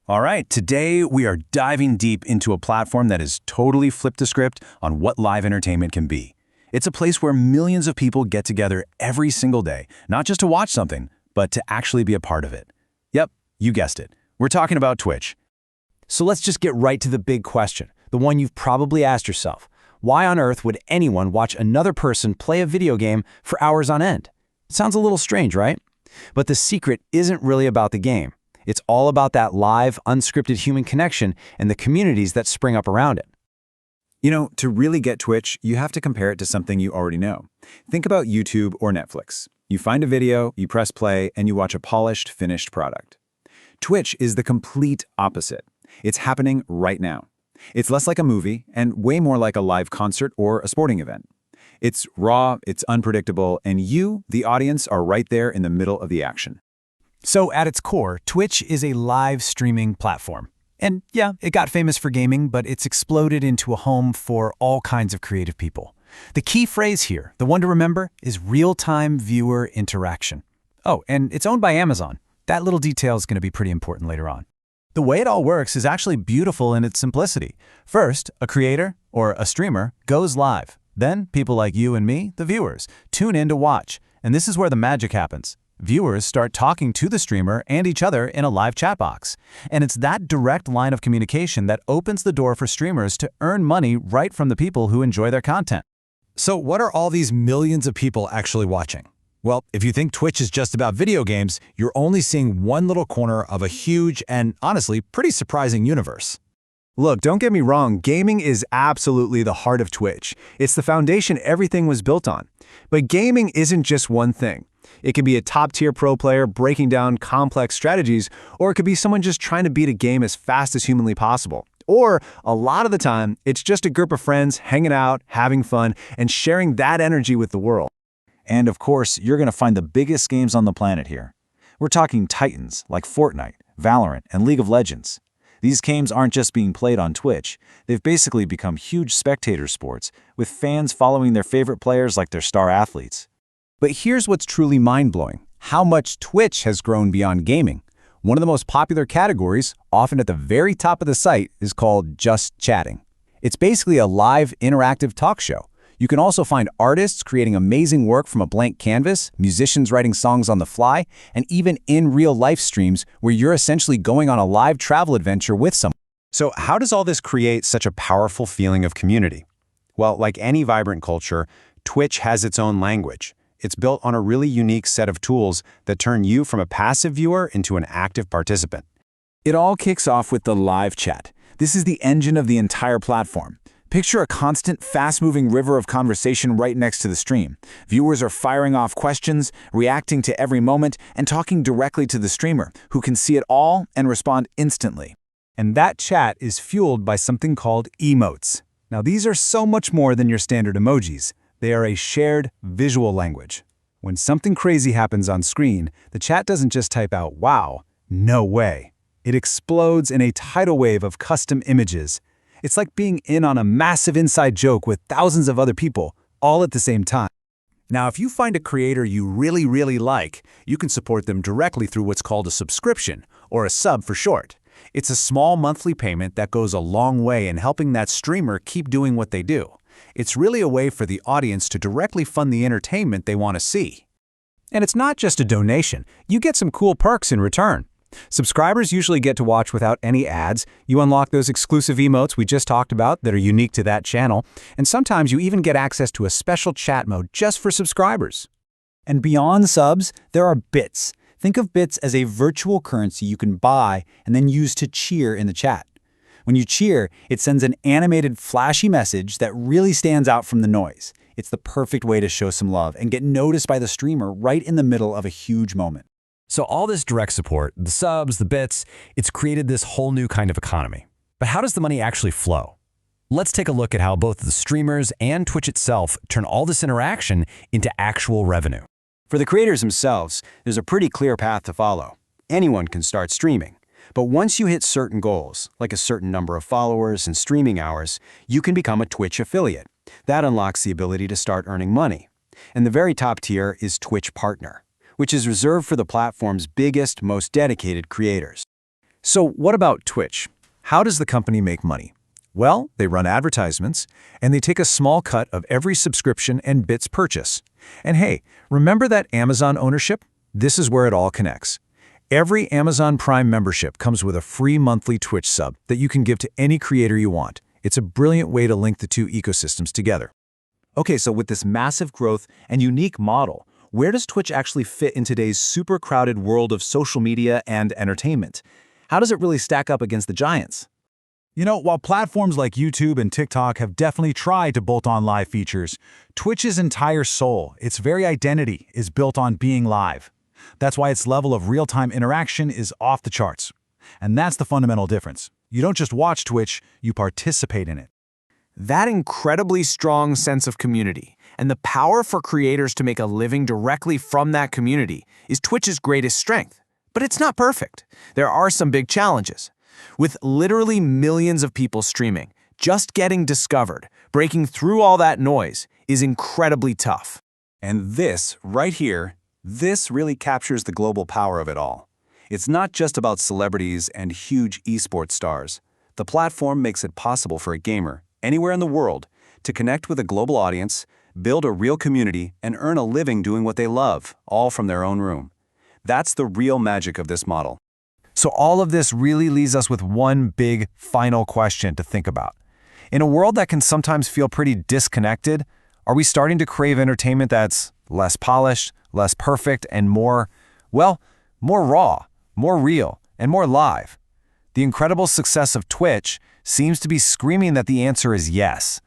All right, today we are diving deep into a platform that has totally flipped the script on what live entertainment can be. It's a place where millions of people get together every single day, not just to watch something, but to actually be a part of it. Yep, you guessed it. We're talking about Twitch. So let's just get right to the big question, the one you've probably asked yourself. Why on earth would anyone watch another person play a video game for hours on end? It sounds a little strange, right? But the secret isn't really about the game. It's all about that live, unscripted human connection and the communities that spring up around it. You know, to really get Twitch, you have to compare it to something you already know. Think about YouTube or Netflix. You find a video, you press play, and you watch a polished, finished product. Twitch is the complete opposite. It's happening right now. It's less like a movie and way more like a live concert or a sporting event. It's raw, it's unpredictable, and you, the audience, are right there in the middle of the action. So at its core, Twitch is a live streaming platform. And yeah, it got famous for gaming, but it's exploded into a home for all kinds of creative people. The key phrase here, the one to remember, is real-time viewer interaction. Oh, and it's owned by Amazon. That little detail is going to be pretty important later on. The way it all works is actually beautiful in its simplicity. First, a creator, or a streamer, goes live. Then, people like you and me, the viewers, tune in to watch. And this is where the magic happens. Viewers start talking to the streamer and each other in a live chat box. And it's that direct line of communication that opens the door for streamers to earn money right from the people who enjoy their content. So what are all these millions of people actually watching? Well, if you think Twitch is just about video games, you're only seeing one little corner of a huge and, honestly, pretty surprising universe. Look, don't get me wrong, gaming is absolutely the heart of Twitch. It's the foundation everything was built on. But gaming isn't just one thing. It could be a top-tier pro player breaking down complex strategies, or it could be someone just trying to beat a game as fast as humanly possible. Or, a lot of the time, it's just a group of friends hanging out, having fun, and sharing that energy with the world. And of course, you're going to find the biggest games on the planet here. We're talking titans like Fortnite, Valorant, and League of Legends. These games aren't just being played on Twitch. They've basically become huge spectator sports, with fans following their favorite players like their star athletes. But here's what's truly mind-blowing: how much Twitch has grown beyond gaming. One of the most popular categories, often at the very top of the site, is called Just Chatting. It's basically a live, interactive talk show. You can also find artists creating amazing work from a blank canvas, musicians writing songs on the fly, and even in real-life streams where you're essentially going on a live travel adventure with someone. So how does all this create such a powerful feeling of community? Well, like any vibrant culture, Twitch has its own language. It's built on a really unique set of tools that turn you from a passive viewer into an active participant. It all kicks off with the live chat. This is the engine of the entire platform. Picture a constant, fast-moving river of conversation right next to the stream. Viewers are firing off questions, reacting to every moment, and talking directly to the streamer, who can see it all and respond instantly. And that chat is fueled by something called emotes. Now, these are so much more than your standard emojis. They are a shared visual language. When something crazy happens on screen, the chat doesn't just type out, "Wow, no way." It explodes in a tidal wave of custom images. It's like being in on a massive inside joke with thousands of other people, all at the same time. Now, if you find a creator you really like, you can support them directly through what's called a subscription, or a sub for short. It's a small monthly payment that goes a long way in helping that streamer keep doing what they do. It's really a way for the audience to directly fund the entertainment they want to see. And it's not just a donation. You get some cool perks in return. Subscribers usually get to watch without any ads. You unlock those exclusive emotes we just talked about that are unique to that channel. And sometimes you even get access to a special chat mode just for subscribers. And beyond subs, there are bits. Think of bits as a virtual currency you can buy and then use to cheer in the chat. When you cheer, it sends an animated, flashy message that really stands out from the noise. It's the perfect way to show some love and get noticed by the streamer right in the middle of a huge moment. So all this direct support, the subs, the bits, it's created this whole new kind of economy. But how does the money actually flow? Let's take a look at how both the streamers and Twitch itself turn all this interaction into actual revenue. For the creators themselves, there's a pretty clear path to follow. Anyone can start streaming. But once you hit certain goals, like a certain number of followers and streaming hours, you can become a Twitch affiliate. That unlocks the ability to start earning money. And the very top tier is Twitch Partner, which is reserved for the platform's biggest, most dedicated creators. So what about Twitch? How does the company make money? Well, they run advertisements, and they take a small cut of every subscription and bits purchase. And hey, remember that Amazon ownership? This is where it all connects. Every Amazon Prime membership comes with a free monthly Twitch sub that you can give to any creator you want. It's a brilliant way to link the two ecosystems together. Okay, so with this massive growth and unique model, where does Twitch actually fit in today's super crowded world of social media and entertainment? How does it really stack up against the giants? While platforms like YouTube and TikTok have definitely tried to bolt on live features, Twitch's entire soul, its very identity, is built on being live. That's why its level of real-time interaction is off the charts. And that's the fundamental difference. You don't just watch Twitch, you participate in it. That incredibly strong sense of community and the power for creators to make a living directly from that community is Twitch's greatest strength. But it's not perfect. There are some big challenges. With literally millions of people streaming, just getting discovered, breaking through all that noise is incredibly tough. And this, right here, this really captures the global power of it all. It's not just about celebrities and huge esports stars. The platform makes it possible for a gamer, anywhere in the world, to connect with a global audience, build a real community, and earn a living doing what they love, all from their own room. That's the real magic of this model. So all of this really leaves us with one big final question to think about. In a world that can sometimes feel pretty disconnected, are we starting to crave entertainment that's less polished, less perfect, and more raw, more real, and more live? The incredible success of Twitch seems to be screaming that the answer is yes.